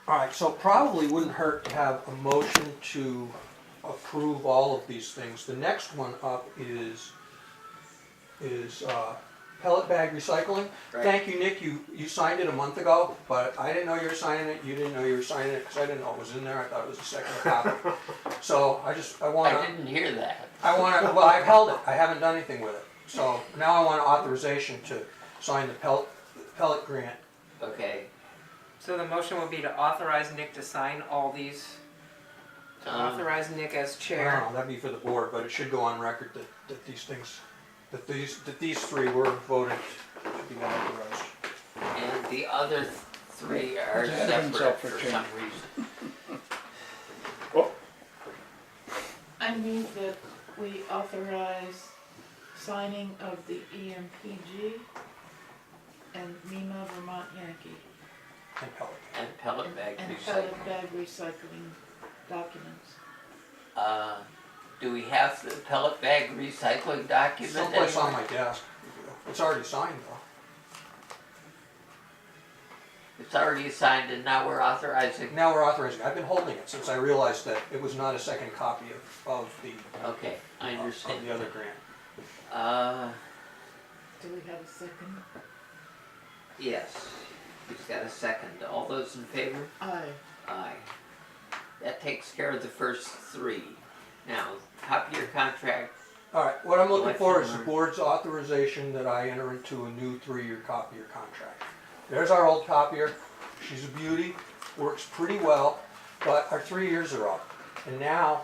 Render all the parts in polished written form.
All right, so probably wouldn't hurt to have a motion to approve all of these things. The next one up is pellet bag recycling. Right. Thank you, Nick, you signed it a month ago, but I didn't know you were signing it, you didn't know you were signing it, because I didn't know it was in there, I thought it was a second copy. So I wanna, I didn't hear that. well, I've held it, I haven't done anything with it. So now I want authorization to sign the pellet grant. Okay. So the motion would be to authorize Nick to sign all these, to authorize Nick as I chair. don't know, that'd be for the board, but it should go on record that these things, that these three were voted to be authorized. And the other three are Everything's separate up for for change. some reason. I move that we authorize signing of the EMPG and MEMA Vermont Yankee And pellet. And pellet bag and recycling. pellet bag recycling documents. Do we have the pellet bag recycling document? Someplace on anywhere? my desk. It's already signed though. It's already signed and now we're authorizing. Now we're authorizing. I've been holding it since I realized that it was not a second copy of the Okay, I understand. of the other grant. Do we have a second? Yes. He's got a second. All those in favor? Aye. Aye. That takes care of the first three. Now, copy your contract. All right, what I'm looking for is the Election board's authorization that I enter into a new 3-year copier contract. There's our old copier. She's a beauty, works pretty well, but our 3 years are up. And now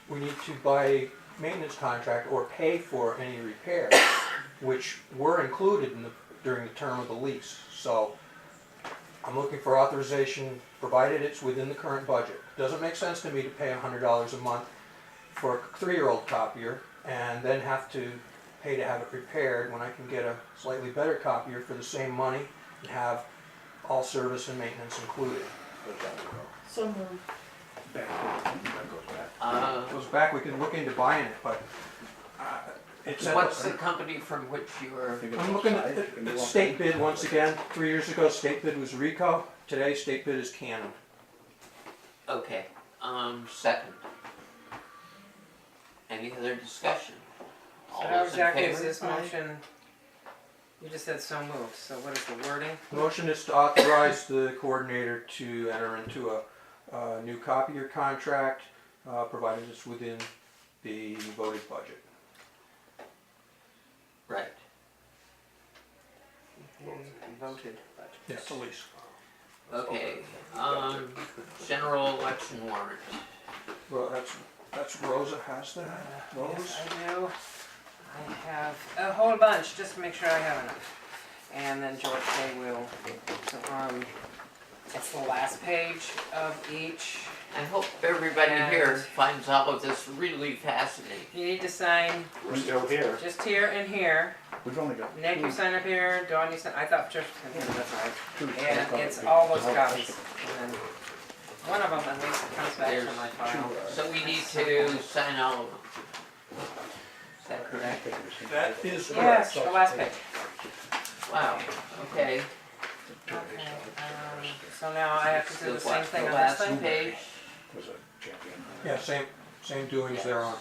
we need to buy a maintenance contract or pay for any repair, which were included during the term of the lease. So I'm looking for authorization, provided it's within the current budget. Doesn't make sense to me to pay $100 a month for a 3-year-old copier and then have to pay to have it repaired when I can get a slightly better copier for the same money and have all service and maintenance included. So moved. Goes back, we can look into buying it, but it's at What's the company from which you are? I'm looking at state bid once again. 3 years ago, state bid was Ricoh. Today, state bid is Canon. Okay, second. Any other discussion? All So how those in exactly is favor? this motion? You just said so moved, so what is the wording? Motion is to authorize the coordinator to enter into a new copier contract, provided it's within the voted budget. Right. Voted. Yes, the lease. Okay, general election warrant. Well, that's Rosa has that. Rose? Yes, I do. I have a whole bunch, just to make sure I have enough. And then George Day will. So, it's the last page of each. I hope everybody And- here finds all of this really fascinating. You need to sign We're still here. just here and here. We've only got Nick, you sign up here. Dawn, you sign. I thought Trish was here, that's right. two. And it's all those copies. And then one of them at least comes back There's to my file. So we need to sign all of them. Is that correct? That is Yes, the last page. Wow, okay. Okay, so now I have to do Still the same watch thing the on last this thing? page. Was a champion. Yeah, same doings there on.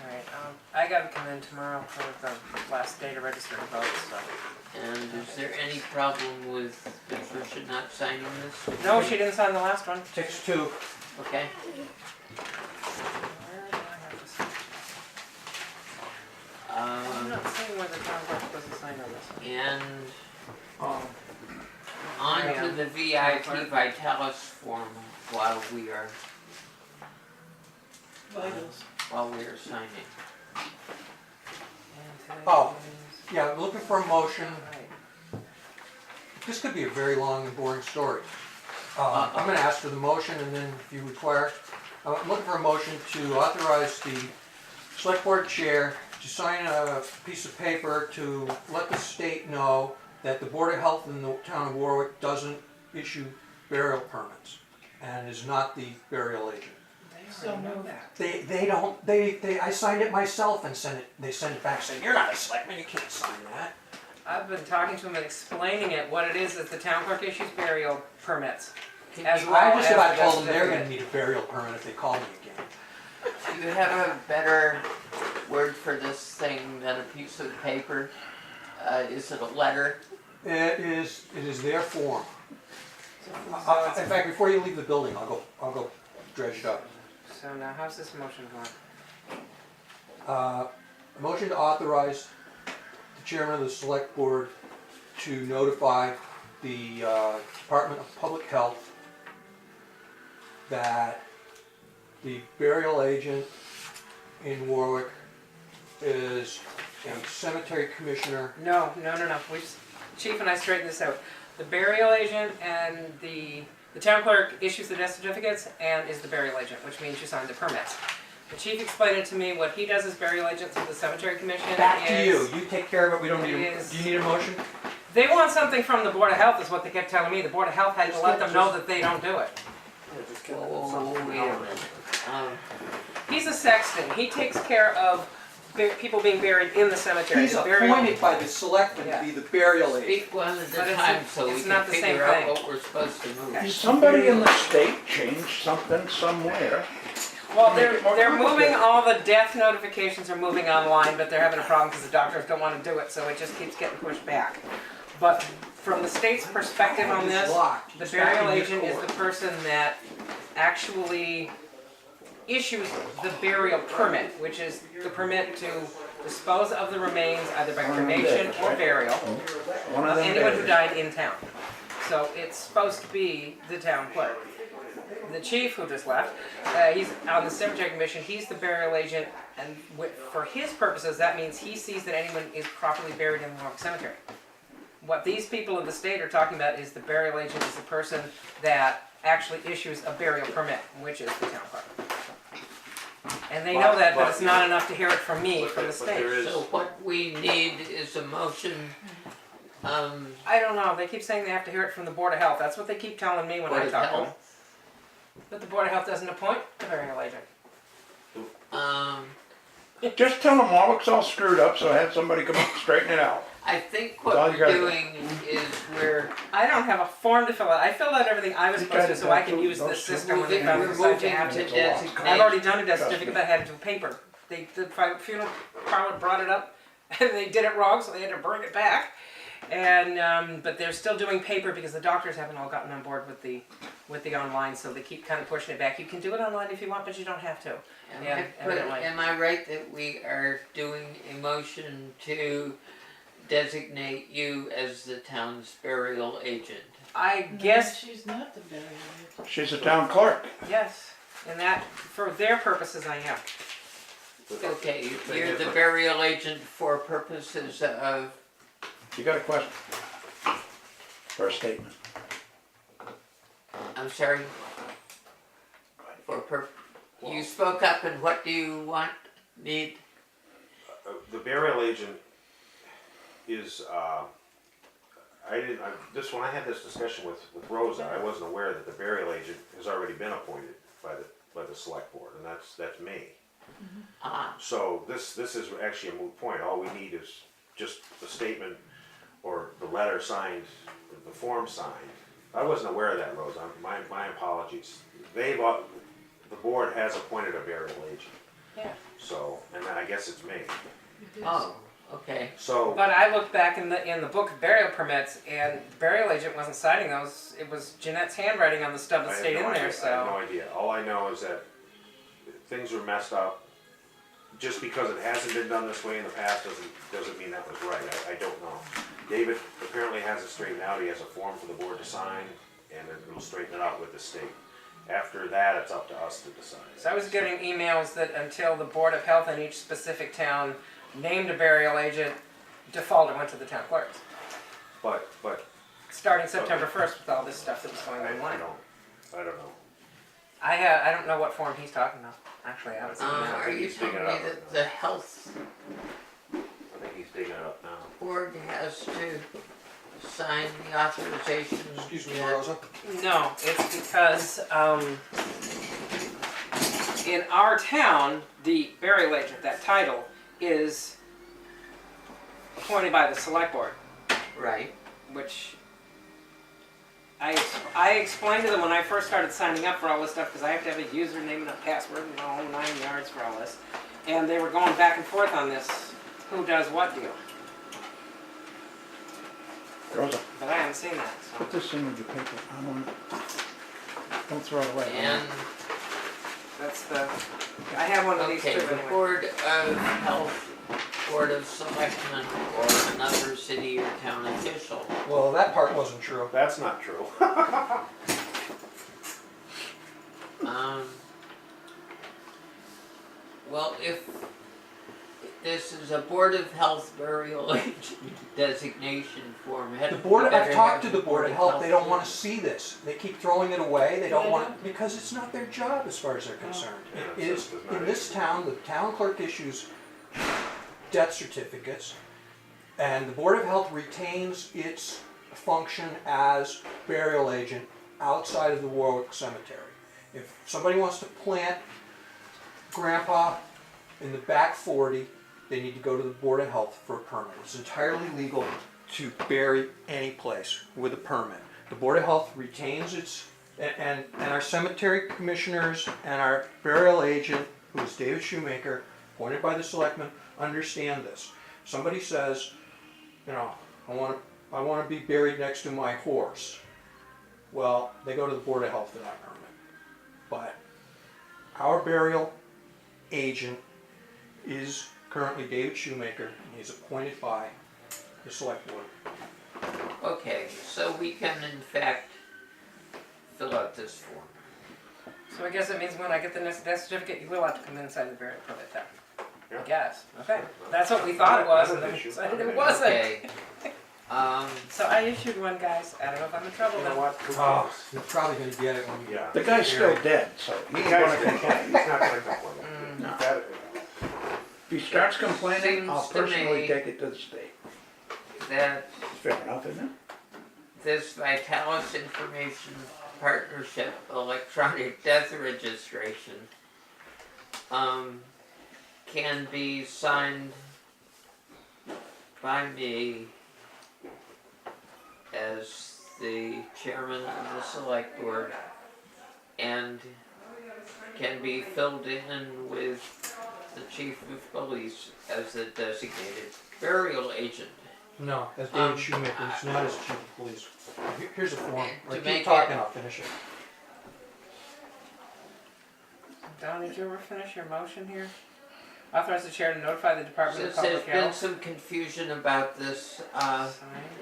Alright, I gotta come in tomorrow for the last day to register to vote, so. And is there any problem with Patricia not signing this? No, she didn't sign the last one. Takes two. Okay, Where do I have to sign? I'm not seeing where the town clerk's supposed to sign on this one. and Um, on Yeah. to the VIP Vitalis form while we are Vitals. signing. And today Oh. is- yeah, I'm looking for a motion. Right. This could be a very long and boring story. I'm going to ask for the motion, and then if you require, I'm looking for a motion to authorize the select board chair to sign a piece of paper to let the state know that the Board of Health in the town of Warwick doesn't issue burial permits and is not the burial agent. They already know that. They don't, I signed it myself and they sent it back saying, you're not a selectman, you can't sign that. I've been talking to him and explaining it. What it is the town clerk issues burial permits. As well I just as about the told them they're certificate. gonna need a burial permit if they call me again. Do you have a better word for this thing than a piece of paper? Is it a letter? It is their form. In fact, before you leave the building, I'll go dredge it up. So now, how's this motion going? A motion to authorize the chairman of the select board to notify the Department of Public Health that the burial agent in Warwick is a cemetery commissioner. No. Chief and I straightened this out. The burial agent and the town clerk issues the death certificates and is the burial agent, which means you sign the permits. The chief explained it to me. What he does as burial agent through the cemetery commission Back to is... you. You take care of it. We don't need is- do you need a motion? They want something from the Board of Health, is what they kept telling me. The Board of Health had to let them know that they don't do it. Oh, wait a minute. He's a sexton. He takes care of people being buried in the cemetery. He's The burial- appointed by the selectmen to be the burial agent. Speak one at But a it's time a- so we it's can not the same figure out thing. what we're supposed to move. Okay. Did somebody in the state change something somewhere? Well, Make it more they're moving, complicated. all the death notifications are moving online, but they're having a problem because the doctors don't want to do it, so it just keeps getting pushed back. But from the state's perspective on It's this, locked. the It's back burial in your agent is court. the person that actually issues the burial permit, which is the permit to dispose of the remains either by cremation or burial One of of them anyone who days. died in town. So it's supposed to be the town clerk. The chief who just left, he's on the cemetery commission, he's the burial agent, and for his purposes, that means he sees that anyone is properly buried in the Warwick Cemetery. What these people of the state are talking about is the burial agent is the person that actually issues a burial permit, which is the town clerk. And they know that, but it's not enough to hear it from me, from the state. So what we need is a motion, I don't know, they keep saying they have to hear it from the Board of Health, that's what they keep telling me when Board I of talk to them. Health. But the Board of Health doesn't appoint the burial agent. Just tell them Warwick's all screwed up, so have somebody come up and straighten it out. I think That's all what you we're gotta do. doing is we're I don't have a form to fill out. I filled out everything I was You supposed to, gotta so I can do use those this two. system when they moving, finally we're decide to moving have to it. designate. I've already done a death Trust certificate me. that had to do paper. The funeral parlor brought it up, and they did it wrong, so they had to bring it back. And but they're still doing paper because the doctors haven't all gotten on board with the online, so they keep kind of pushing it back. You can do it online if you want, but you don't have to. Yeah, evidently. Am I right that we are doing a motion to designate you as the town's burial agent? I No, guess she's not the burial agent. She's a town clerk. yes, and that for their purposes I am. Okay, you're the burial agent for purposes of, You got a question? Or a statement? I'm sorry, you spoke up and what do you want, need? The burial agent is, when I had this discussion with Rosa, I wasn't aware that the burial agent has already been appointed by the select board, and that's me. Ah, So this is actually a moot point. All we need is just the statement or the letter signed, the form signed. I wasn't aware of that, Rosa. My apologies. The board has appointed a burial agent. Yeah. So, and then I guess it's me. oh, okay. So. But I looked back in the book of burial permits, and the burial agent wasn't signing those. It was Jeanette's handwriting on the stub that I have stayed no in there. idea. I have no So idea. All I know is that things were messed up. Just because it hasn't been done this way in the past doesn't mean that was right. I don't know. David apparently has it straightened out. He has a form for the board to sign, and then we'll straighten it out with the state. After that, it's up to us to decide. I was getting emails that until the Board of Health in each specific town named a burial agent, default it went to the town clerks. But Starting September 1st with all this stuff that was going I online. don't know. I don't know what form he's talking about. Actually, I haven't seen that. Are you he's digging telling me it up that right the health I think he's digging it up now. board has to sign the authorization? Excuse me, that- Rosa. No, it's because in our town, the burial agent, that title, is appointed by the select board. Right. which I explained to them when I first started signing up for all this stuff, because I have to have a username and a password and the whole 9 yards for all this. And they were going back and forth on this who does what deal. Rosa, But I haven't seen that, so. put this in with your paper. I want it. Don't throw it away. And, That's the, I have one of these too okay, the anyway. Board of Health, Board of Selectmen, or another city or town official. Well, that part wasn't true. That's not true. Well, if this is a Board of Health burial agent designation form, The board, I've talked to the Board of Health, they don't wanna see this. They keep throwing it away, they don't want, because it's not their job as far as they're concerned. It is, in this town, the town clerk issues death certificates, and the Board of Health retains its function as burial agent outside of the Warwick Cemetery. If somebody wants to plant Grandpa in the back 40, they need to go to the Board of Health for a permit. It's entirely legal to bury any place with a permit. The Board of Health retains its, and our cemetery commissioners and our burial agent, who is David Shoemaker, appointed by the selectmen, understand this. Somebody says, you know, I want to be buried next to my horse. Well, they go to the Board of Health for that permit. But our burial agent is currently David Shoemaker, and he's appointed by the select board. Okay, so we can in fact fill out this form. So I guess it means when I get the next death certificate, you will have to come inside the burial permit then. Yeah. I guess. Okay. That's what we thought it was, Not and an then issue. we decided it wasn't. Okay. So I issued one, guys. I don't know if I'm in trouble You know now. what? Who Oh, cares? you're probably gonna get it when you Yeah. The guy's still dead, so he He's ain't gonna not complain. gonna complain. No. That- If he starts complaining, I'll Seems to personally me- take it to the state. That Fair enough, isn't it? this Vitalis Information Partnership electronic death registration can be signed by me as the chairman of the select board and can be filled in with the chief of police as the designated burial agent. No, that's David Shoemaker, it's not as chief of police. Here's a form, To keep make talking, it- I'll finish it. Don, did you ever finish your motion here? Authorize the chair to notify the Department of Since there's Public been Health. some confusion about this, Sign.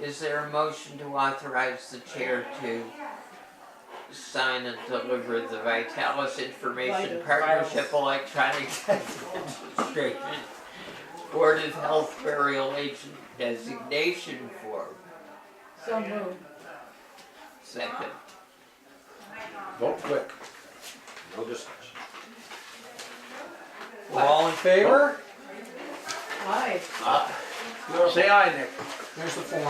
is there a motion to authorize the chair to sign and deliver the Vitalis Information Vitals. Partnership electronic registration Board of Health burial agent designation form? So moved. Second. Vote quick. No discussion. All in favor? Aye. Say aye, Nick. Here's the form.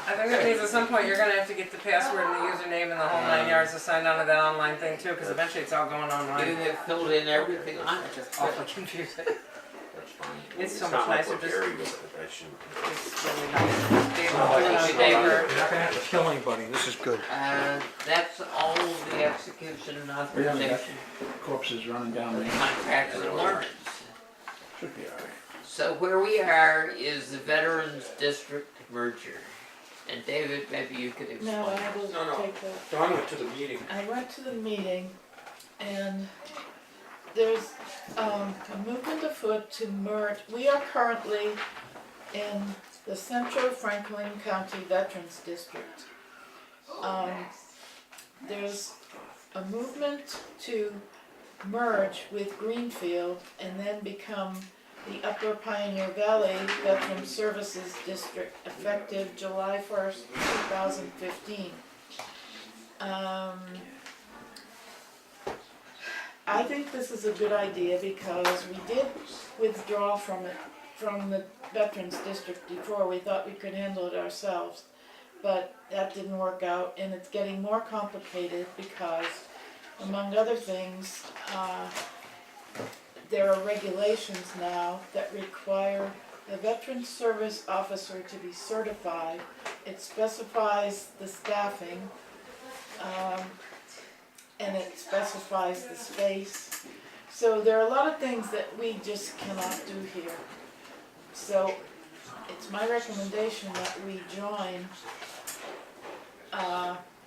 I think that means at some point you're gonna have to get the password and the username and the whole 9 yards to sign on to that online thing too, because eventually it's all going You online. have filled in everything on it. It's just awfully confusing. That's fine. It's so It's much not like nicer we're just- buried with it. I shouldn't. It's really nice. David Oh, put it on it's paper. You're not gonna have to kill anybody, this is good. That's all the execution and authorization Corpses running for down the there. contracts and warrants. Should be alright. So where we are is the Veterans District merger. And David, maybe you could explain. No, I will No. take that. Don went to the meeting. I went to the meeting and there's a movement afoot to merge. We are currently in the Central Franklin County Veterans District. There's a movement to merge with Greenfield and then become the Upper Pioneer Valley Veterans Services District effective July 1st, 2015. I think this is a good idea because we did withdraw from it, from the Veterans District before. We thought we could handle it ourselves, but that didn't work out, and it's getting more complicated because, among other things, there are regulations now that require the Veterans Service Officer to be certified it specifies the staffing, and it specifies the space. So there are a lot of things that we just cannot do here. So it's my recommendation that we join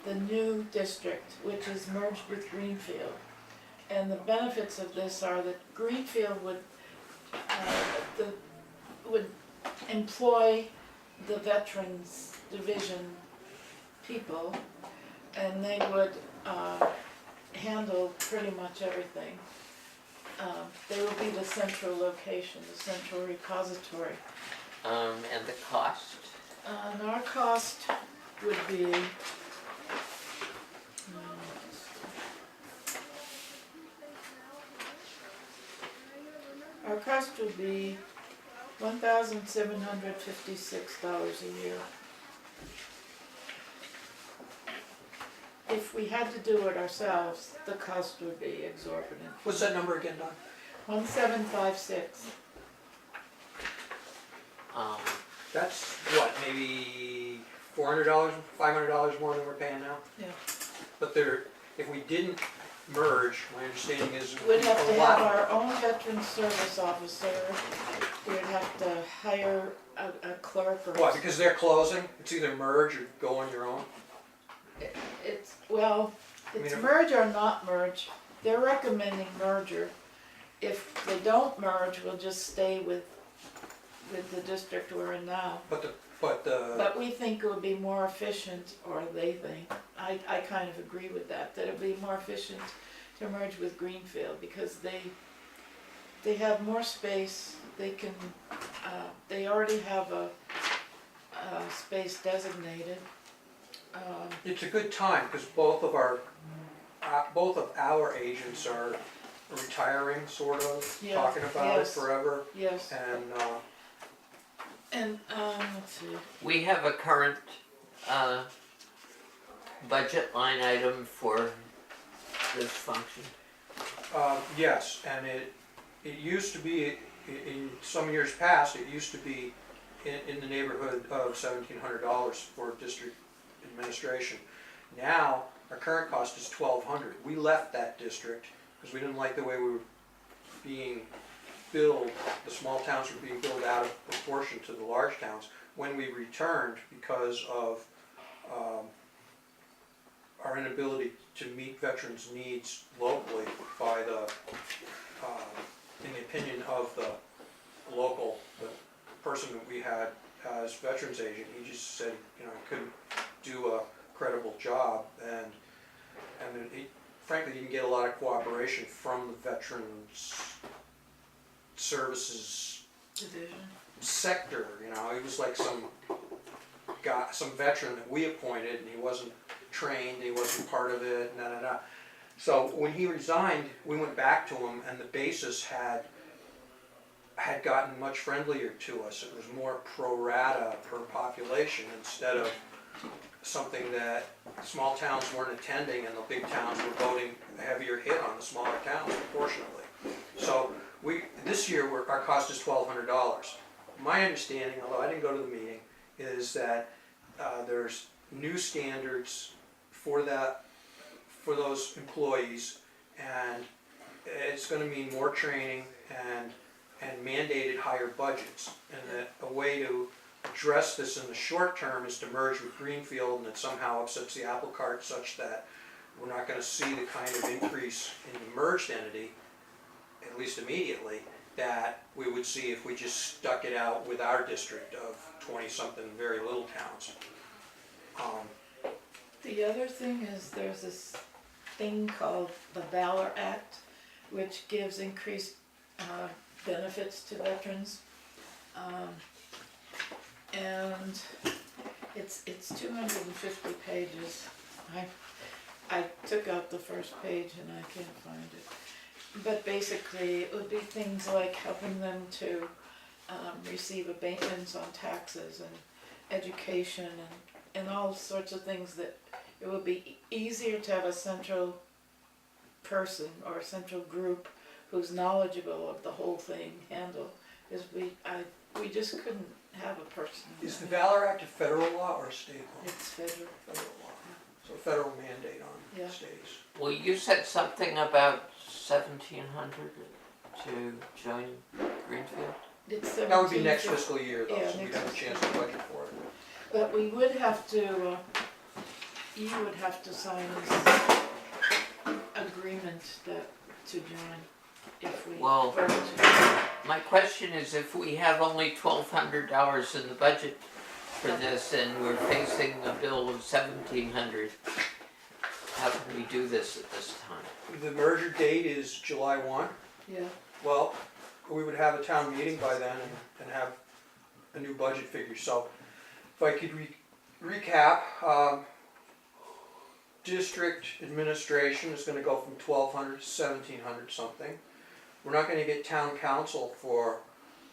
the new district, which is merged with Greenfield. And the benefits of this are that Greenfield would employ the Veterans Division people, and they would handle pretty much everything. They will be the central location, the central repository. And the cost? And our cost would be, our cost would be $1,756 a year. If we had to do it ourselves, the cost would be exorbitant. What's that number again, Don? 1756. That's what, maybe $400, $500 more than we're paying now? Yeah. But if we didn't merge, my understanding is We'd have to a have lot. our own veteran service officer. We'd have to hire a clerk or. Why, because they're closing? It's either merge or go on your own? It's, well, it's if- merge or not merge. They're recommending merger. If they don't merge, we'll just stay with the district we're in now. But we think it would be more efficient, or they think, I kind of agree with that it'd be more efficient to merge with Greenfield, because they have more space, they can, they already have a space designated. It's a good time, because both of our agents are retiring, sort of, Yeah, talking about it yes. forever. Yes, And, let's see, We have a current budget line item for this function. yes, and it used to be, in some years past, it used to be in the neighborhood of $1,700 for district administration. Now, our current cost is $1,200. We left that district because we didn't like the way we were being billed, the small towns were being billed out of proportion to the large towns. When we returned, because of our inability to meet veterans' needs locally by in the opinion of the person that we had as veterans agent, he just said, he couldn't do a credible job, and he frankly didn't get a lot of cooperation from the veterans services division. sector. He was like some veteran that we appointed, and he wasn't trained, he wasn't part of it, So when he resigned, we went back to him, and the basis had gotten much friendlier to us. It was more pro rata per population, instead of something that small towns weren't attending and the big towns were voting a heavier hit on the smaller towns proportionately. So this year our cost is $1,200. My understanding, although I didn't go to the meeting, is that there's new standards for those employees, and it's going to mean more training and mandated higher budgets, and that a way to address this in the short term is to merge with Greenfield, and it somehow upsets the apple cart such that we're not going to see the kind of increase in the merged entity, at least immediately, that we would see if we just stuck it out with our district of 20-something very little towns. The other thing is there's this thing called the Valor Act, which gives increased benefits to veterans. And it's 250 pages. I took out the first page and I can't find it. But basically it would be things like helping them to receive abatements on taxes and education and all sorts of things, that it would be easier to have a central person or a central group who's knowledgeable of the whole thing handle. Because we just couldn't have a person. Is the Valor Act a federal law or a state law? It's federal. Federal law. So federal mandate on Yeah. states. Well, you said something about 1,700 to join Greenfield? It's That would be 17 next to- fiscal year though, Yeah, so we'd next have a fiscal chance to budget for it. But we would have to, you would have to sign this agreement to join if we Well- vote to. My question is, if we have only $1,200 in the budget for this and we're facing a bill of 1,700, how can we do this at this time? The merger date is July 1. Yeah, Well, we would have a town meeting by then and have a new budget figure. So if I could recap, district administration is gonna go from 1,200 to 1,700 something. We're not gonna get town council for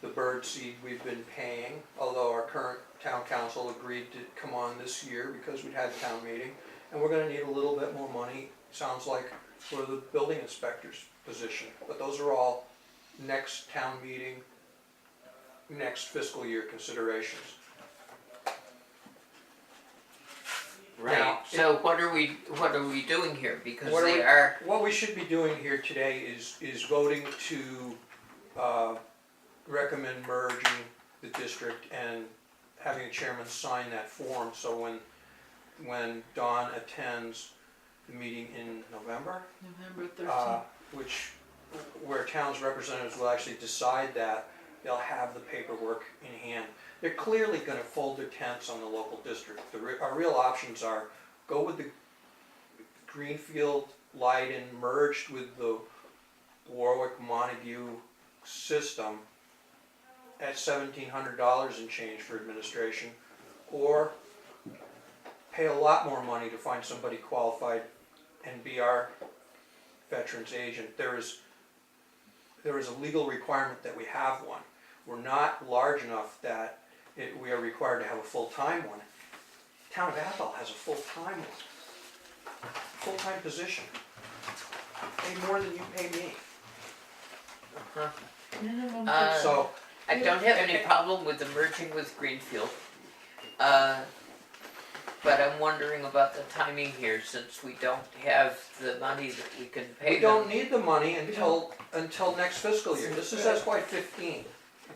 the bird seed we've been paying, although our current town council agreed to come on this year because we'd had a town meeting. And we're gonna need a little bit more money, sounds like, for the building inspector's position. But those are all next town meeting, next fiscal year considerations. Right. Now, So what are we doing here? Because What are they we- are. What we should be doing here today is voting to recommend merging the district and having a chairman sign that form, so when Dawn attends the meeting in November, November 13th. where town's representatives will actually decide that, they'll have the paperwork in hand. They're clearly gonna fold their tents on the local district. Our real options are go with the Greenfield Leiden merged with the Warwick Montague system at $1,700 and change for administration, or pay a lot more money to find somebody qualified and be our veterans agent. There is a legal requirement that we have one. We're not large enough that we are required to have a full-time one. Town of Athol has a full-time one, full-time position. Pay more than you pay me. Minimum So, I don't have any problem with the merging with Greenfield. But I'm wondering about the timing here, since we don't have the money that we can pay we don't them. need the money until next fiscal year. This is FY15.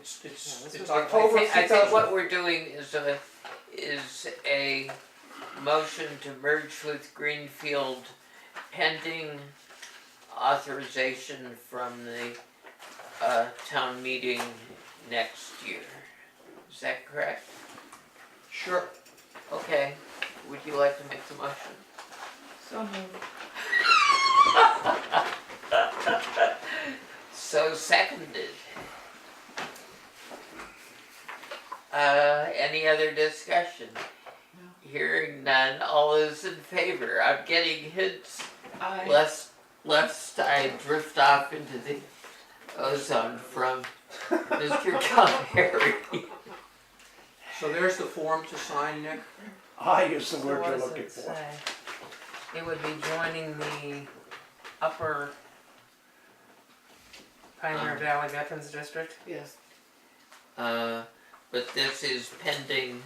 It's October I think 2000. what we're doing is a motion to merge with Greenfield pending authorization from the town meeting next year. Is that correct? Sure. Okay, would you like to make the motion? So moved. So seconded. Any other discussion? No. Hearing none, all those in favor. I'm getting hints Aye. lest I drift off into the ozone from Mr. Calgary. So there's the form to sign, Nick. I use the So word what you're does looking it for. say? It would be joining the upper Pioneer Valley Veterans District. Yes. But this is pending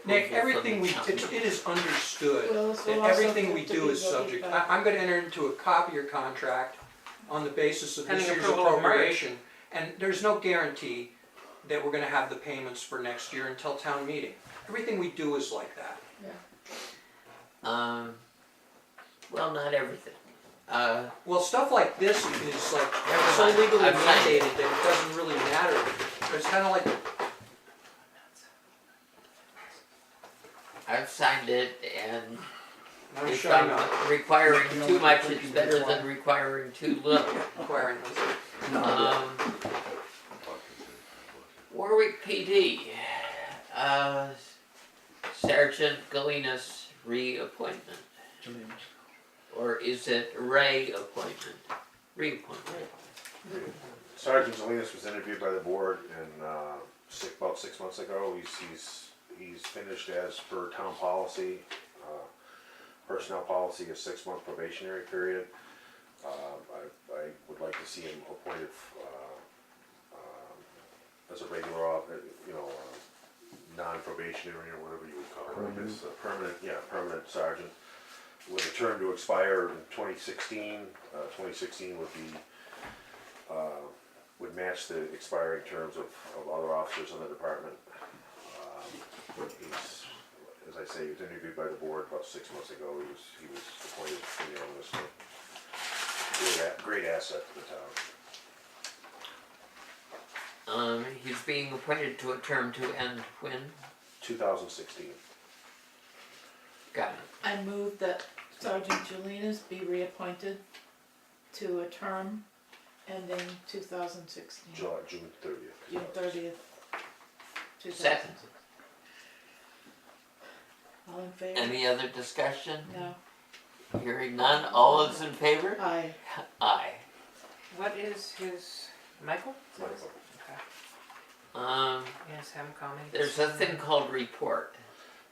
Nick, approval from everything the town. it is understood Well, this will that also everything have we to do be is voted subject. by- I'm gonna enter into a copier contract on the basis of this Pending year's approval of merge. appropriation. And there's no guarantee that we're gonna have the payments for next year until town meeting. Everything we do is like that. Well, not everything. Well, stuff like this is like Never so mind. legally I'm fine. mandated that it doesn't really matter. It's kinda like, I've signed it, and I'm if shutting I'm up. requiring No, too much, no, it's no, better no. than requiring too little. Acquiring this. Warwick PD, Sergeant Galinas reappointment, or is it reappointment? Reappointment. Sergeant Salinas was interviewed by the board and about 6 months ago. He's finished as per town policy. Personnel policy, a 6-month probationary period. I would like to see him appointed as a regular, non-probationary or whatever you would call it. It's a permanent sergeant with a term to expire in 2016. 2016 would be, would match the expiring terms of other officers in the department. He's, as I say, he was interviewed by the board about 6 months ago. He was appointed pretty on this one. Great asset to the town. He's being appointed to a term to end when? 2016. Got it. I move that Sergeant Julinas be reappointed to a term ending 2016, June 30th. June 30th, 2016. Second. All in favor? Any other discussion? No. Hearing none, all those in favor? Aye. Aye. What is his, Michael? Michael. Um, Yes, have him comment. there's a thing called report.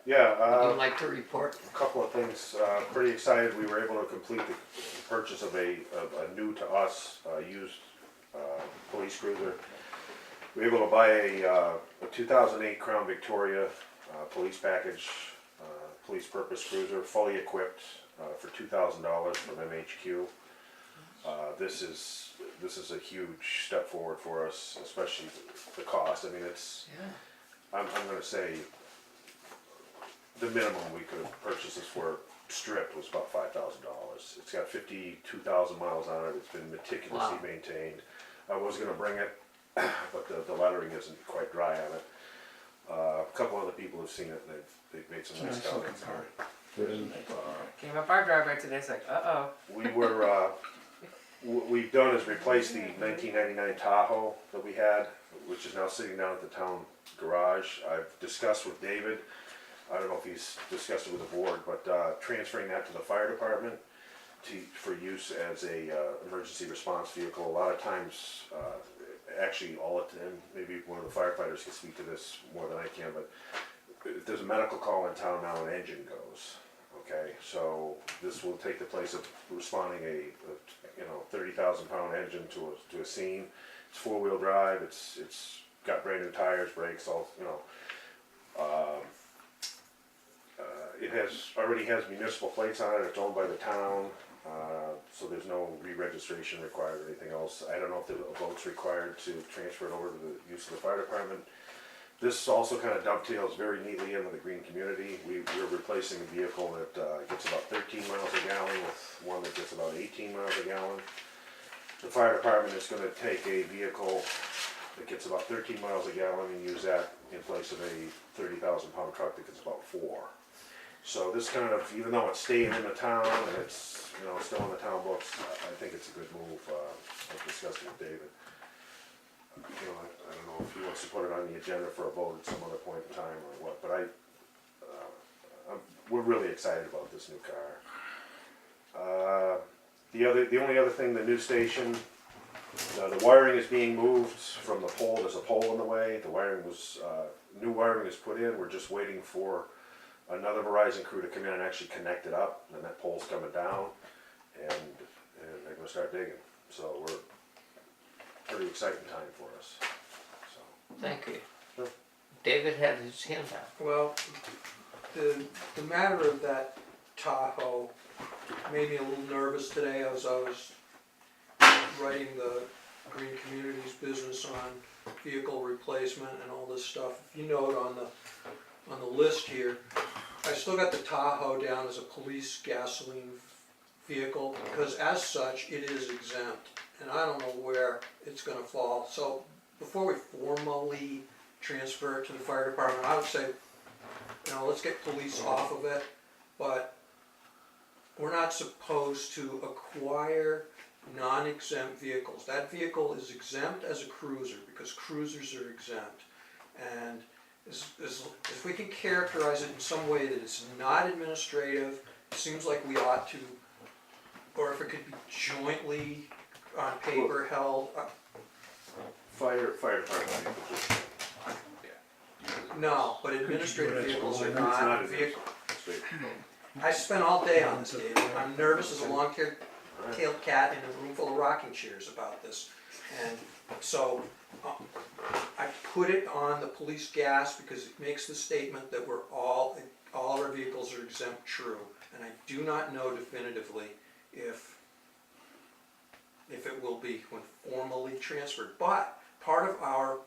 Yeah, Would you like to report? a couple of things. Pretty excited. We were able to complete the purchase of a new to us used police cruiser. We were able to buy a 2008 Crown Victoria police package, police purpose cruiser, fully equipped for $2,000 from MHQ. This is a huge step forward for us, especially the cost. I mean, it's. Yeah. I'm going to say the minimum we could have purchased this for stripped was about $5,000. It's got 52,000 miles on it. It's been meticulously Wow. maintained. I was going to bring it, but the lettering isn't quite dry on it. A couple other people have seen it and they've made some nice comments on it. Came up our driveway today, it's like, uh-oh. We were, what we've done is replace the 1999 Tahoe that we had, which is now sitting down at the town garage. I've discussed with David, I don't know if he's discussed it with the board, but transferring that to the fire department for use as a emergency response vehicle. A lot of times, actually all the time, maybe one of the firefighters can speak to this more than I can, but if there's a medical call in town now, an engine goes. Okay, so this will take the place of responding a 30,000 pound engine to a scene. It's 4-wheel drive. It's got brand new tires, brakes, all it already has municipal plates on it. It's owned by the town, so there's no re-registration required or anything else. I don't know if the vote's required to transfer it over to the use of the fire department. This also kind of dovetails very neatly in with the green community. We're replacing a vehicle that gets about 13 miles a gallon with one that gets about 18 miles a gallon. The fire department is going to take a vehicle that gets about 13 miles a gallon and use that in place of a 30,000 pound truck that gets about 4. So this kind of, even though it's staying in the town and it's still in the town books, I think it's a good move. I've discussed it with David. I don't know if he wants to put it on the agenda for a vote at some other point in time or what, but we're really excited about this new car. The only other thing, the new station, the wiring is being moved from the pole. There's a pole in the way. The wiring was, new wiring is put in. We're just waiting for another Verizon crew to come in and actually connect it up, and that pole's coming down, and they're gonna start digging. So we're pretty exciting time for us. So. Thank you. Sure. David had his hand up. Well, the matter of that Tahoe made me a little nervous today as I was writing the Green Communities business on vehicle replacement and all this stuff. If you note on the list here, I still got the Tahoe down as a police gasoline vehicle because as such it is exempt, and I don't know where it's going to fall. So before we formally transfer it to the fire department, I would say, let's get police off of it, but we're not supposed to acquire non-exempt vehicles. That vehicle is exempt as a cruiser because cruisers are exempt, and if we can characterize it in some way that it's not administrative, it seems like we ought to, or if it could be jointly on paper held. Fire department. No, but administrative vehicles are not It's vehicles. not. I spent all day on this, David. I'm nervous as a lawn care tailed cat in a room full of rocking chairs about this. And so I put it on the police gas because it makes the statement that we're all our vehicles are exempt true. And I do not know definitively if it will be when formally transferred. But part of our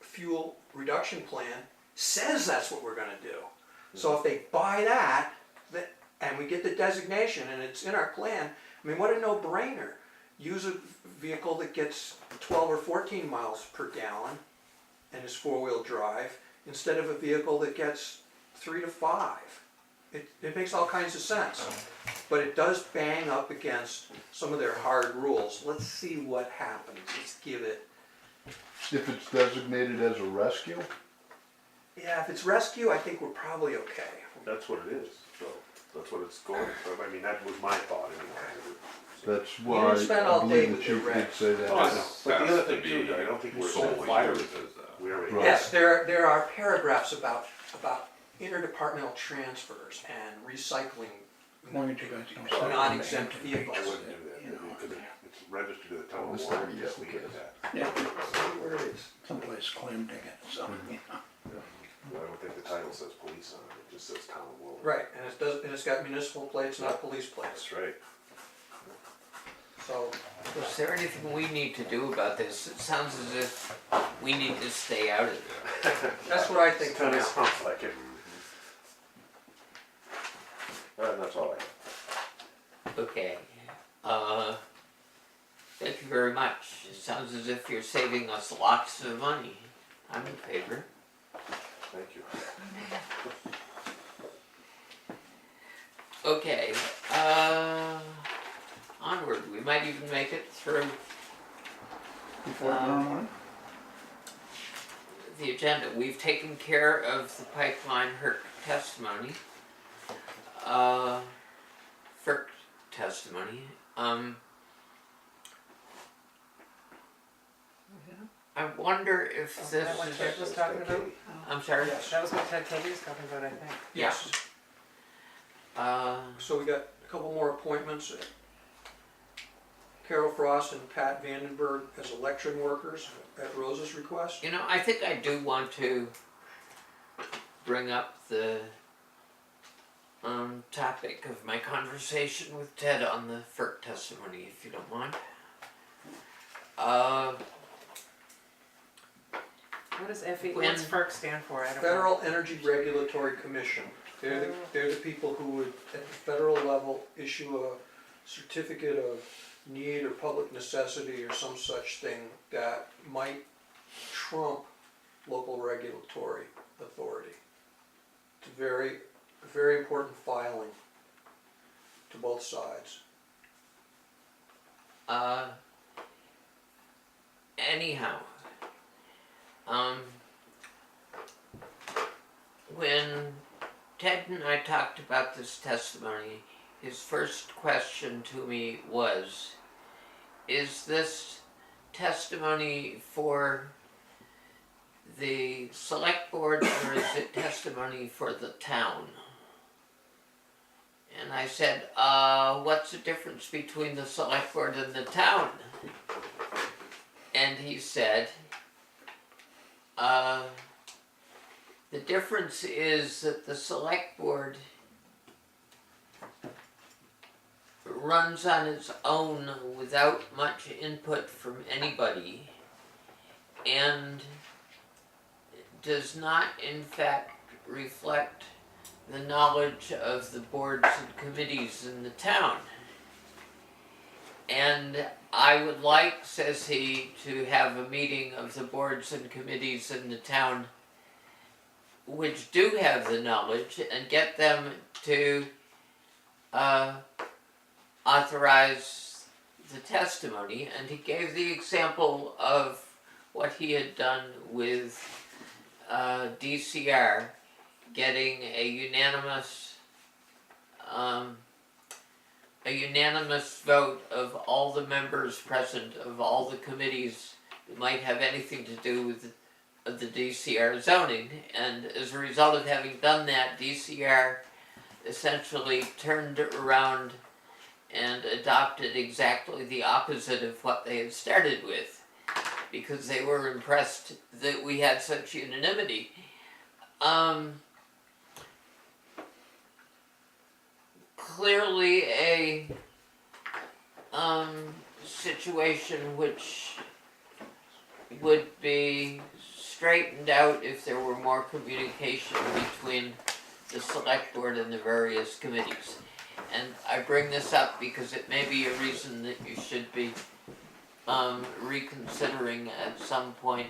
fuel reduction plan says that's what we're gonna do. So if they buy that, and we get the designation and it's in our plan, I mean, what a no-brainer. Use a vehicle that gets 12 or 14 miles per gallon and is four-wheel drive instead of a vehicle that gets 3 to 5. It makes all kinds of sense. But it does bang up against some of their hard rules. Let's see what happens. Let's give it. If it's designated as a rescue? Yeah, if it's rescue, I think we're probably okay. That's what it is, so, that's what it's going for, I mean, that was my thought anyway. That's You why didn't spend all I day believe the with the chief did regs. say that. Oh, I know, but the Has other to thing be too, I don't think we're solely fire. used as that. We already. Right. Yes, there are paragraphs about interdepartmental transfers and recycling Why don't you guys come sit non-exempt and vehicles. I wouldn't do that, because it's registered to the town of This Warwick, time, just yeah, leave it at that. Yeah, See where it is. someplace claim ticket, so, you know. I don't think the title says police on it, it just says town of Warwick. Right, and it's got municipal plates, not police plates. That's right. So, Is there anything we need to do about this? It sounds as if we need to stay out of it. that's what I think for Kinda now. sounds like it. That's all I have. Okay. Thank you very much. It sounds as if you're saving us lots of money. I'm in favor. Thank you. Okay, onward. We might even make it through Before tomorrow morning? the agenda. We've taken care of the pipeline HERC testimony. FERC testimony. I wonder if Is this that what is, Ted was talking about? I'm sorry? Yes. That was what Ted Katie was talking about, I think. Yes. So we got a couple more appointments. Carol Frost and Pat Vandenberg as election workers at Rose's request. You know, I think I do want to bring up the topic of my conversation with Ted on the FERC testimony, if you don't mind. What does FE, When- what's FERC stand for? I don't know. Federal Energy Regulatory Commission. They're the people who would, at the federal level, issue a certificate of need or public necessity or some such thing that might trump local regulatory authority. It's a very, very important filing to both sides. Anyhow, when Ted and I talked about this testimony, his first question to me was, is this testimony for the select board or is it testimony for the town? And I said, what's the difference between the select board and the town? And he said, the difference is that the select board runs on its own without much input from anybody and does not in fact reflect the knowledge of the boards and committees in the town. And I would like, says he, to have a meeting of the boards and committees in the town which do have the knowledge and get them to authorize the testimony. And he gave the example of what he had done with DCR, getting a unanimous vote of all the members present of all the committees that might have anything to do with the DCR zoning. And as a result of having done that, DCR essentially turned around and adopted exactly the opposite of what they had started with, because they were impressed that we had such unanimity. Clearly a situation which would be straightened out if there were more communication between the select board and the various committees. And I bring this up because it may be a reason that you should be reconsidering at some point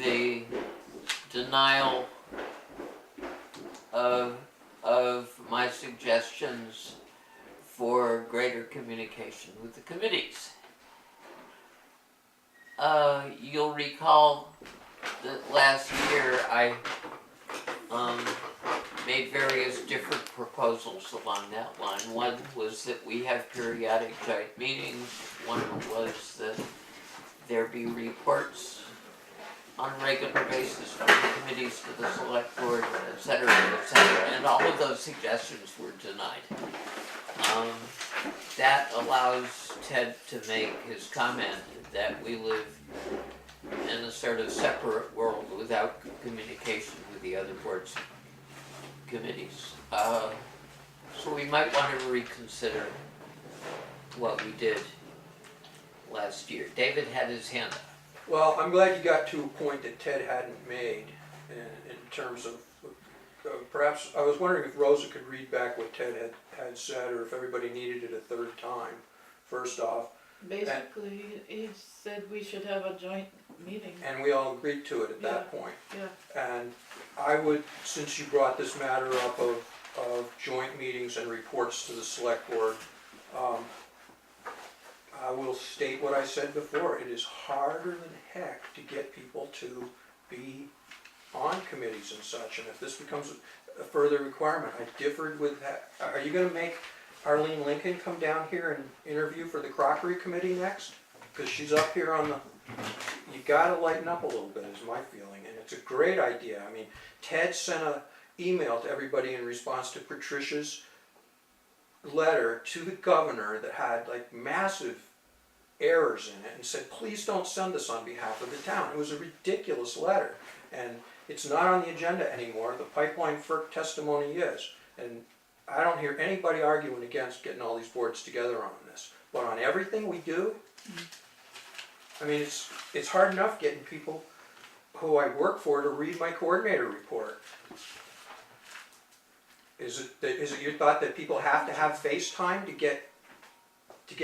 the denial of my suggestions for greater communication with the committees. You'll recall that last year I made various different proposals along that line. One was that we have periodic joint meetings. One was that there be reports on a regular basis from the committees to the select board, et cetera, and all of those suggestions were denied. That allows Ted to make his comment that we live in a sort of separate world without communication with the other boards and committees. So we might want to reconsider what we did last year. David had his hand up. Well, I'm glad you got to a point that Ted hadn't made in terms of, perhaps, I was wondering if Rosa could read back what Ted had said, or if everybody needed it a third time, first off. Basically, he said we should have a joint meeting. And we all agreed to it at that point. Yeah. And I would, since you brought this matter up of joint meetings and reports to the select board, I will state what I said before. It is harder than heck to get people to be on committees and such. And if this becomes a further requirement, I differed with that. Are you going to make Arlene Lincoln come down here and interview for the crockery committee next? Because she's up here on the, you got to lighten up a little bit is my feeling. And it's a great idea. I mean, Ted sent an email to everybody in response to Patricia's letter to the governor that had like massive errors in it, and said, please don't send this on behalf of the town. It was a ridiculous letter, and it's not on the agenda anymore. The pipeline FERC testimony is, and I don't hear anybody arguing against getting all these boards together on this. But on everything we do, I mean, it's hard enough getting people who I work for to read my coordinator report. Is it your thought that people have to have FaceTime to get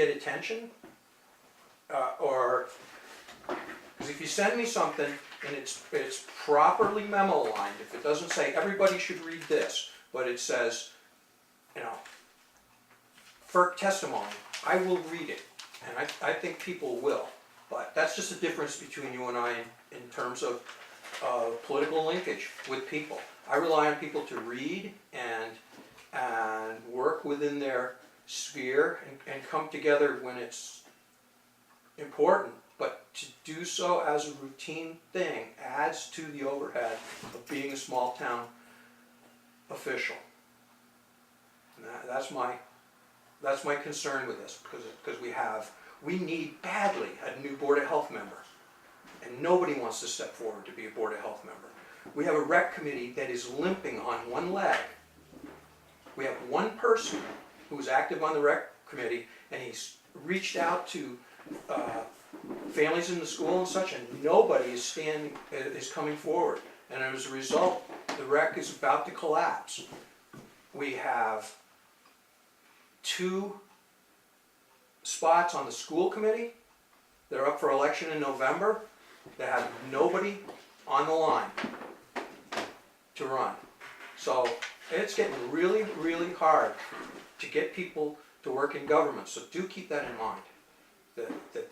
attention? Or because if you send me something and it's properly memo lined, if it doesn't say everybody should read this, but it says, you know, FERC testimony, I will read it, and I think people will. But that's just a difference between you and I in terms of political linkage with people. I rely on people to read and work within their sphere and come together when it's important, but to do so as a routine thing adds to the overhead of being a small town official. And that's my concern with this, because we need badly a new Board of Health member, and nobody wants to step forward to be a Board of Health member. We have a rec committee that is limping on one leg. We have one person who is active on the rec committee, and he's reached out to families in the school and such, and nobody is coming forward. And as a result, the rec is about to collapse. We have 2 spots on the school committee that are up for election in November that have nobody on the line to run. So it's getting really, really hard to get people to work in government. So do keep that in mind.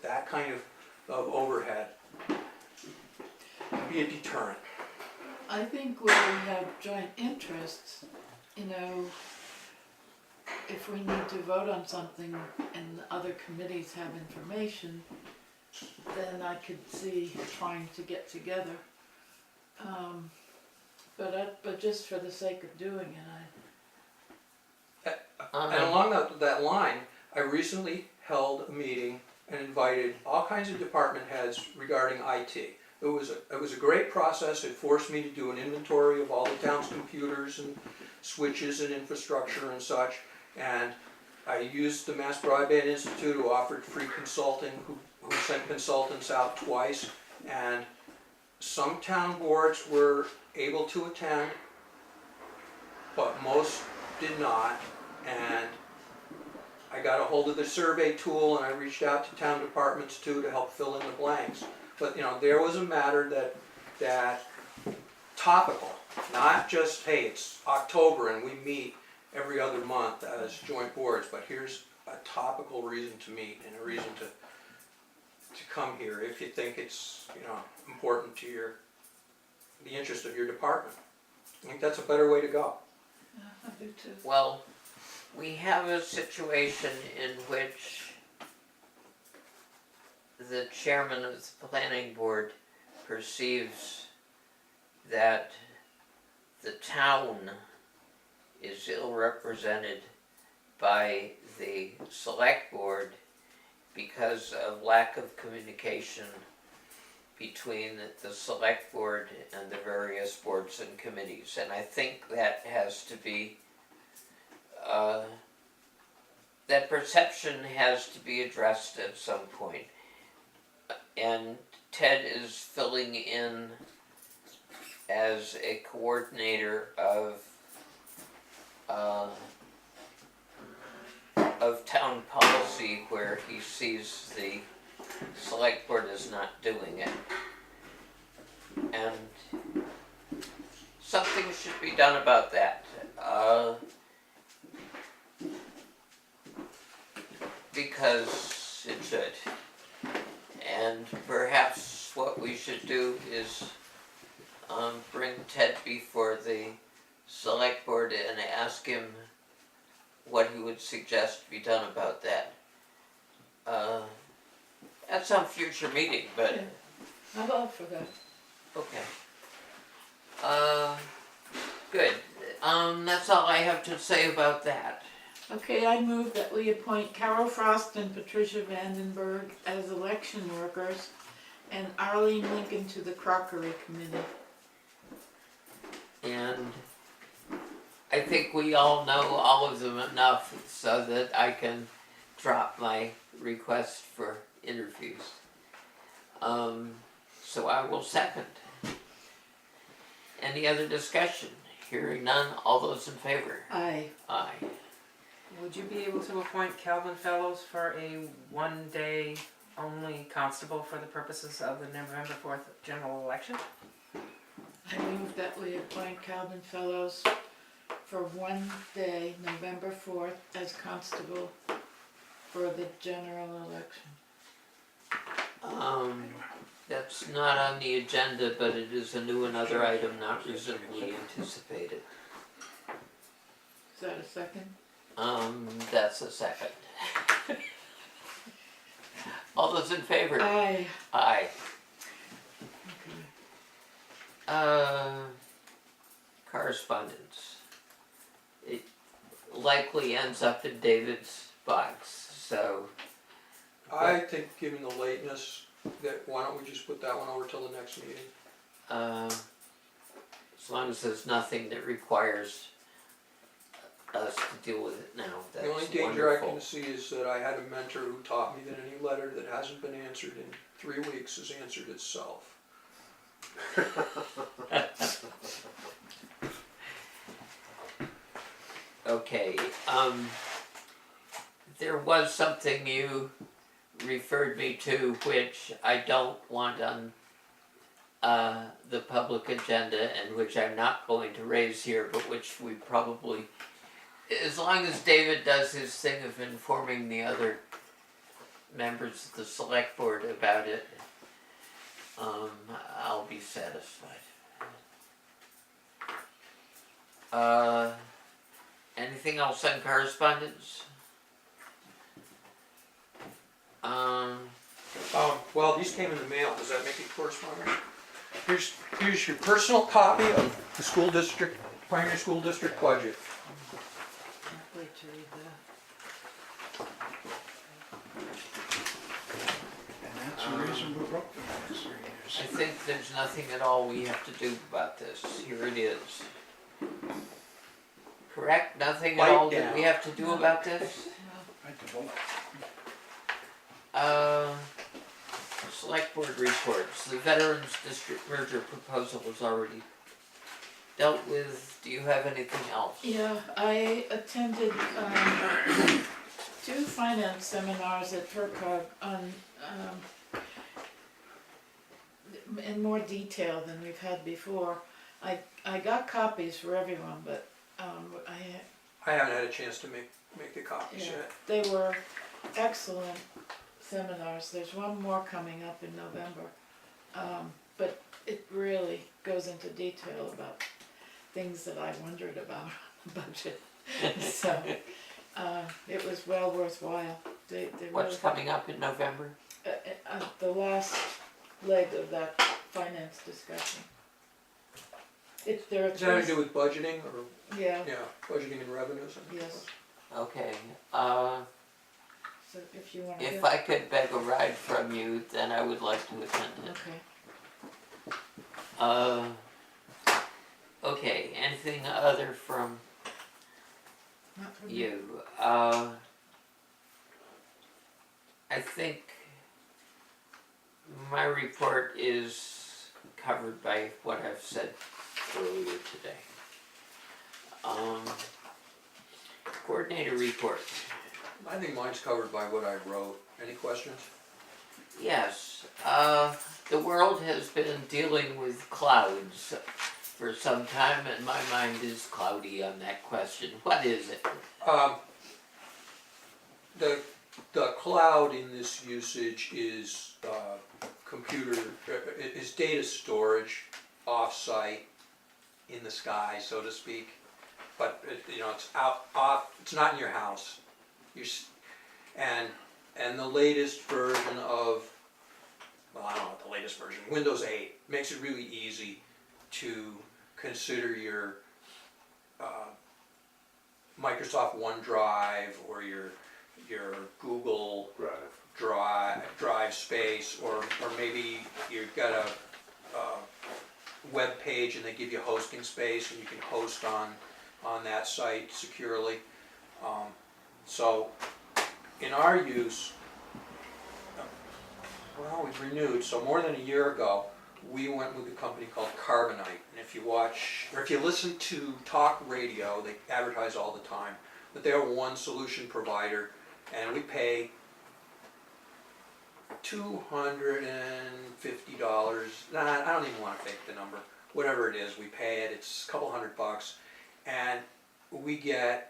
That kind of overhead can be a deterrent. I think where we have joint interests, you know, if we need to vote on something and other committees have information, then I could see trying to get together. But just for the sake of doing it, And along that line, I recently held a meeting and invited all kinds of department heads regarding IT. It was a great process. It forced me to do an inventory of all the town's computers and switches and infrastructure and such. And I used the Mass Broadband Institute, who offered free consulting, who sent consultants out twice. And some town boards were able to attend, but most did not. And I got a hold of the survey tool, and I reached out to town departments too to help fill in the blanks. But there was a matter that topical, not just, hey, it's October and we meet every other month as joint boards, but here's a topical reason to meet and a reason to come here if you think it's important to the interest of your department. I think that's a better way to go. Yeah, I do too. Well, we have a situation in which the chairman of the planning board perceives that the town is ill represented by the select board because of lack of communication between the select board and the various boards and committees. And I think that has to be, that perception has to be addressed at some point. And Ted is filling in as a coordinator of town policy where he sees the select board is not doing it. And something should be done about that. Because it should. And perhaps what we should do is bring Ted before the select board and ask him what he would suggest be done about that. At some future meeting, but Yeah. I'll vote for that. okay. Good. That's all I have to say about that. Okay, I move that we appoint Carol Frost and Patricia Vandenberg as election workers and Arlene Lincoln to the Crockery Committee. And I think we all know all of them enough so that I can drop my request for interviews. So I will second. Any other discussion? Hearing none, all those in favor? Aye. Aye. Would you be able to appoint Calvin Fellows for a one-day only constable for the purposes of the November 4th general election? I move that we appoint Calvin Fellows for one day, November 4th, as constable for the general election. That's not on the agenda, but it is a new another item not reasonably anticipated. Is that a second? That's a second. All those in favor? Aye. Aye. Okay. Correspondence. It likely ends up in David's box, so, I think given the lateness, that why don't we just put that one over till the next meeting? as long as there's nothing that requires us to deal with it now, that's The only wonderful. danger I can see is that I had a mentor who taught me that any letter that hasn't been answered in 3 weeks has answered itself. Okay, there was something you referred me to which I don't want on the public agenda and which I'm not going to raise here, but which we probably, as long as David does his thing of informing the other members of the select board about it, I'll be satisfied. Anything else on correspondence? Well, these came in the mail. Does that make it correspondence? Here's your personal copy of the school district, Pioneer School District budget. Can't wait to read move up in the next 3 years. I think there's nothing at all we have to do about this. Here it is. Correct? Nothing at Bite all that we down. have to do about this? I developed. Select board reports. The Veterans District merger proposal was already dealt with. Do you have anything else? Yeah, I attended, 2 finance seminars at FERCog on, in more detail than we've had before. I got copies for everyone, but, I haven't had a chance to make the copies yeah, yet. they were excellent seminars. There's one more coming up in November. But it really goes into detail about things that I wondered about the budget. So, it was well worthwhile. They What's really, coming up in November? the last leg of that finance discussion. There are Does that have to three, do with budgeting or, yeah, budgeting and revenues? yes, Okay. so if you wanna. If I could beg a ride from you, then I would like to attend it. Okay. Okay, anything other from Not for me. you? I think my report is covered by what I've said earlier today. Coordinator report. I think mine's covered by what I wrote. Any questions? Yes, the world has been dealing with clouds for some time, and my mind is cloudy on that question. What is it? The cloud in this usage is computer, is data storage off-site in the sky, so to speak. But it's it's not in your house. And the latest version of, well, I don't know what the latest version, Windows 8 makes it really easy to consider your Microsoft OneDrive or your Google drive space, or maybe you've got a web page and they give you hosting space and you can host on that site securely. So in our use, well, we've renewed, so more than a year ago, we went with a company called Carbonite. And if you watch, or if you listen to talk radio, they advertise all the time, but they're one solution provider, and we pay $250. Nah, I don't even want to fake the number. Whatever it is, we pay it. It's a couple $100, and we get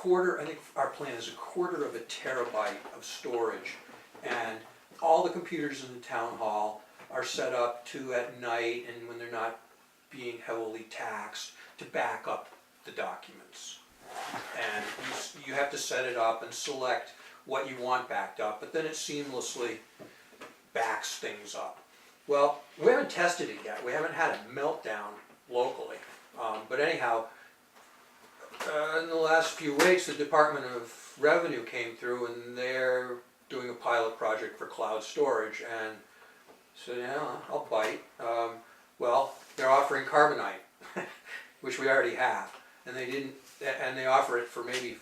I think our plan is 1/4 of a terabyte of storage, and all the computers in the town hall are set up to, at night and when they're not being heavily taxed, to back up the documents. And you have to set it up and select what you want backed up, but then it seamlessly backs things up. Well, we haven't tested it yet. We haven't had a meltdown locally. But anyhow, in the last few weeks, the Department of Revenue came through and they're doing a pilot project for cloud storage, and so yeah, I'll bite. Well, they're offering Carbonite, which we already have, and they offer it for maybe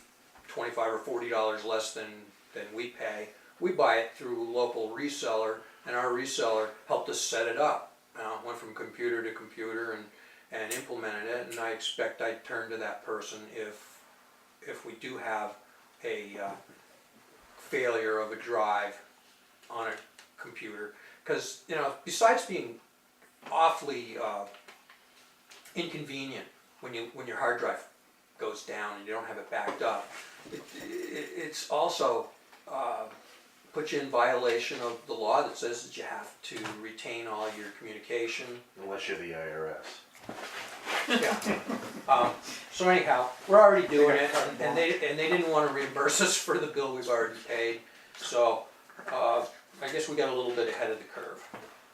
$25 or $40 less than we pay. We buy it through a local reseller, and our reseller helped us set it up. Went from computer to computer and implemented it, and I expect I'd turn to that person if we do have a failure of a drive on a computer. Because besides being awfully inconvenient when your hard drive goes down and you don't have it backed up, it's also puts you in violation of the law that says that you have to retain all your communication. Unless you're the IRS. Yeah. So anyhow, we're already doing it, and they didn't want to reimburse us for the bill we've already paid. So I guess we got a little bit ahead of the curve.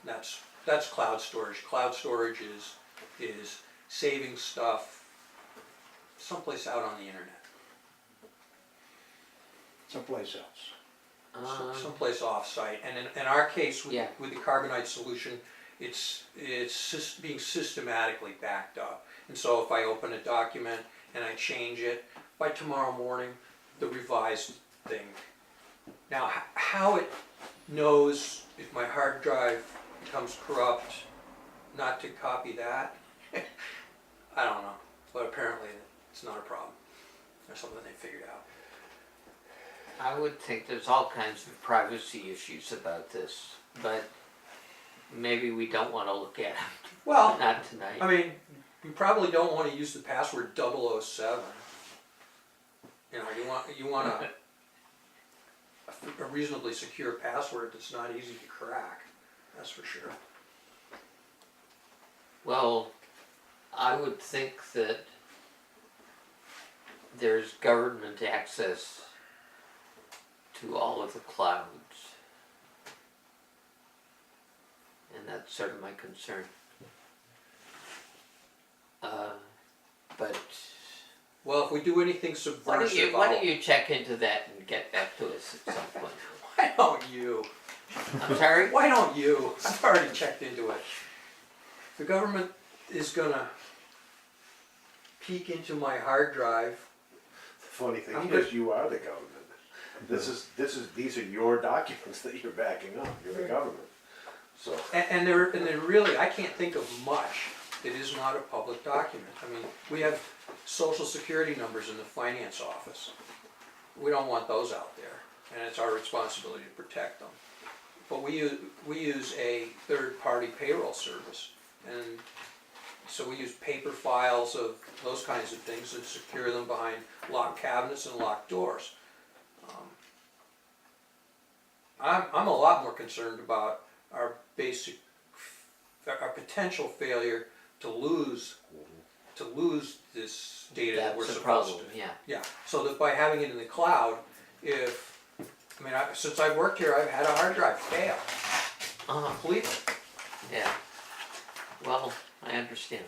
That's cloud storage. Cloud storage is saving stuff someplace out on the internet. Someplace else. someplace off-site. And in our case, Yeah. with the carbonite solution, it's being systematically backed up. And so if I open a document and I change it, by tomorrow morning, the revised thing. Now, how it knows if my hard drive becomes corrupt, not to copy that, I don't know. But apparently, it's not a problem. There's something they figured out. I would think there's all kinds of privacy issues about this, but maybe we don't want to look at them. Well, Not tonight. I mean, you probably don't want to use the password 007. You know, you want a reasonably secure password that's not easy to crack. That's for sure. Well, I would think that there's government access to all of the clouds. And that's sort of my concern. But Well, if we do anything why subversive, don't you check into that and get back to us at some point? why don't you? I'm sorry? Why don't you? I've already checked into it. The government is gonna peek into my hard drive. The funny thing I'm is, good. you are the government. These are your documents that you're backing up. You're the government. So, And they're really, I can't think of much that is not a public document. I mean, we have social security numbers in the finance office. We don't want those out there, and it's our responsibility to protect them. But we use a third-party payroll service, and so we use paper files of those kinds of things and secure them behind locked cabinets and locked doors. I'm a lot more concerned about our potential failure to lose this data that we're That's a supposed problem, to. yeah. Yeah, so that by having it in the cloud, since I've worked here, I've had a hard drive fail completely. Yeah. Well, I understand.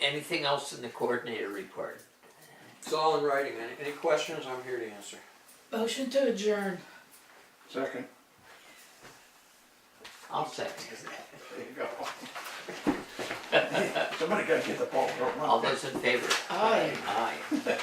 Anything else in the coordinator report? It's all in writing. Any questions, I'm here to answer. Motion to adjourn. Second. I'll second. There you go. Somebody gotta get the ball. All those in favor? Aye. Aye.